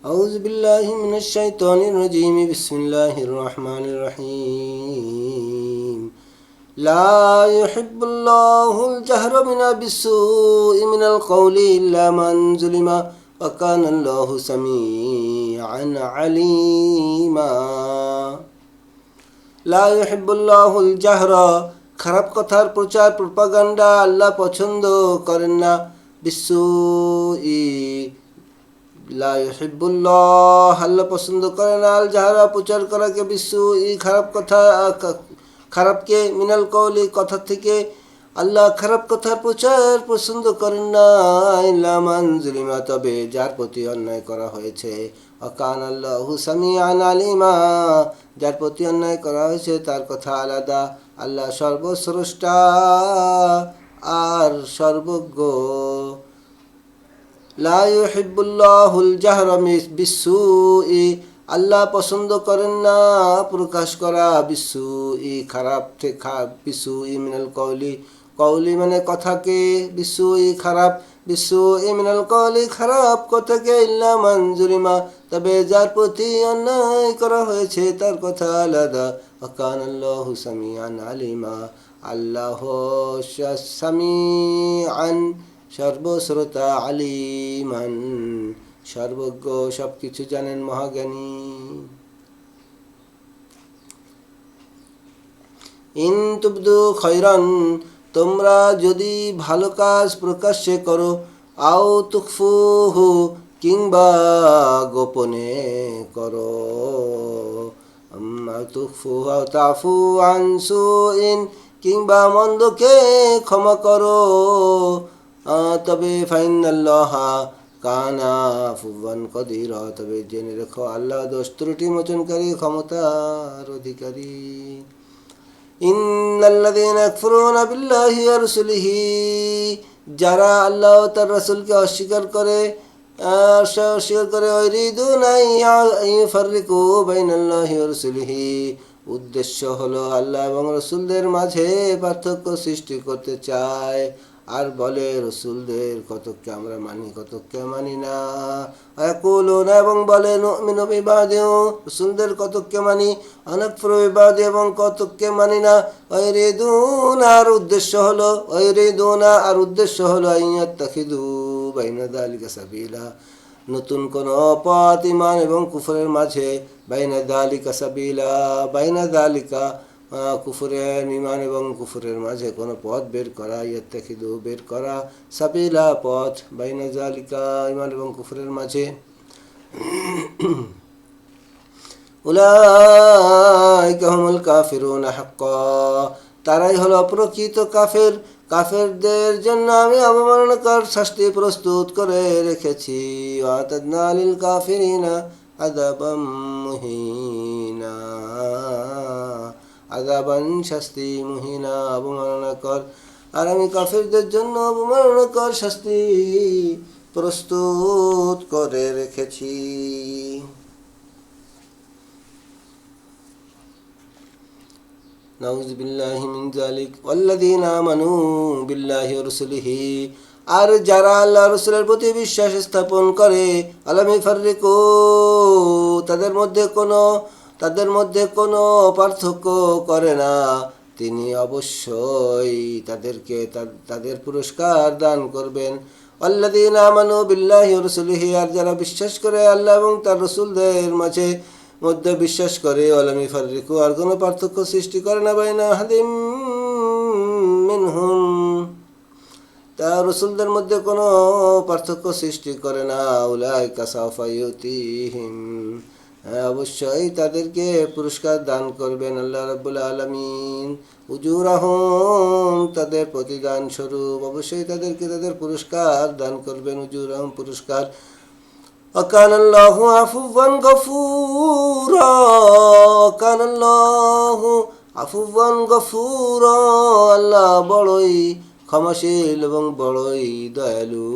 أعوذ بالله من الشيطان الرجيم بسم الله الرحمن الرحيم لا يحب الله الجهر بالسوء من القول إلا من ظلم وكان الله سميعا عليما لا يحب الله الجهر খারাপ কথার প্রচার প্রপাগান্ডা আল্লাহ পছন্দ করেন না বিসুই লা ইউহিব্বুল্লাহ আল্লাহ পছন্দ করে না আল জাহরা প্রচার করাকে বিসুই খারাপ কথা খারাপকে মিনাল কওলি কথা থেকে আল্লাহ খারাপ কথার প্রচার পছন্দ করেন না ইল্লা মান যুলিমা তবে যার প্রতি অন্যায় করা হয়েছে ওয়াকান আল্লাহু সামিআন আলিমা যার প্রতি অন্যায় করা হয়েছে তার কথা আলাদা আল্লাহ সর্বস্রষ্টা আর সর্বজ্ঞ লা ইউহিব্বুল্লাহুল জাহরা বিসসুই আল্লাহ পছন্দ করেন না প্রকাশ করা বিসসুই খারাপ থেকে বিসসুই মিনাল কওলি কওলি মানে কথাকে বিসসুই খারাপ বিসসুই মিনাল কওলি খারাপ কথাকে ইল্লা মান যুলিমা তবে যার প্রতি অন্যায় করা হয়েছে তার কথা আলাদা ওয়াকানাল্লাহু সামিআন আলিমা আল্লাহ সামিআন সর্বশ্রোতা আলিমান সর্বজ্ঞ সবকিছু জানেন মহাজ্ঞানী ইন তুবদু খৈরান তোমরা যদি ভালো কাজ প্রকাশ্যে করো আও তুখফুহু কিংবা গোপনে করো তুখফুহু আও তাফু আন সুইন কিংবা মন্দকে ক্ষমা করো তবে ফাইনাল্লাহা কানা আফুওয়ান কদিরা তবে জেনে রেখো আল্লাহ দোষ ত্রুটি মোচনকারী ক্ষমতার অধিকারী ইন্নাল্লাযীনা ইয়াকফুরুনা বিল্লাহি ওয়া রাসূলিহি যারা আল্লাহ ও তার রাসূলকে অস্বীকার করে ওয়াইরিদুনা ইউফাররিকু বাইনাল্লাহি ওয়া রাসূলিহি উদ্দেশ্য হলো আল্লাহ এবং রাসূলদের মাঝে পার্থক্য সৃষ্টি করতে চায় আর বলে রসুলদের কতককে আমরা মানি কতককে মানি না ইয়াকুলুনা এবং বলে নুমিনু বিবাদিহি রসুলদের কতককে মানি আনাকফুরু বিবাদিহি এবং কতককে মানি না ওয়াইরিদুনা আর উদ্দেশ্য হলো আইয়াত্তাখিযু বাইনা যালিকা সাবিলা নতুন কোন পথ ঈমান এবং কুফরের মাঝে বাইনা যালিকা সাবিলা বাইনা যালিকা কুফরের ঈমান এবং কুফরের মাঝে কোনো পথ বের করা ইয়াত্তাখিযু বের করা সাবিলা পথ বাইনা যালিকা ঈমান এবং কুফরের মাঝে উলাইকা হুমুল কাফিরুনা হাক্কা তারাই হলো প্রকৃত কাফের কাফেরদের জন্য আমি অবমাননাকর শাস্তি প্রস্তুত করে রেখেছি ওয়াতাদনা লিল কাফিরিনা আযাবাম মুহিনা আযাবান শাস্তি মুহিনা অবমাননাকর আর আমি কাফেরদের জন্য অবমাননাকর শাস্তি প্রস্তুত করে রেখেছি নাউযু বিল্লাহি মিন যালিক ওয়াল্লাযীনা আমানু বিল্লাহি ওয়া রাসূলিহি আর যারা আল্লাহ রাসূলের প্রতি বিশ্বাস স্থাপন করে আলাম ইফাররিকু তাদের মধ্যে কোনো পার্থক্য করে না তিনি অবশ্যই তাদেরকে তাদের পুরস্কার দান করবেন ওয়াল্লাযীনা আমানু বিল্লাহি ওয়া রাসূলিহি আর যারা বিশ্বাস করে আল্লাহ এবং তার রাসূলদের মধ্যে বিশ্বাস করে ওয়ালাম ইফাররিকু আর কোনো পার্থক্য সৃষ্টি করে না বাইনা আহাদিম মিনহুম তার রাসূলদের মধ্যে কোনো পার্থক্য সৃষ্টি করে না উলাইকা সাওফা ইউতিহিম অবশ্যই তাদেরকে পুরস্কার দান করবেন আল্লাহ রাব্বুল আলামিন উজুরাহুম তাদের প্রতিদান স্বরূপ অবশ্যই তাদেরকে তাদের পুরস্কার দান করবেন উজুরাহুম পুরস্কার ওয়াকানাল্লাহু আফুওয়ান গফুরা আল্লাহ বড়ই ক্ষমাশীল এবং বড়ই দয়ালু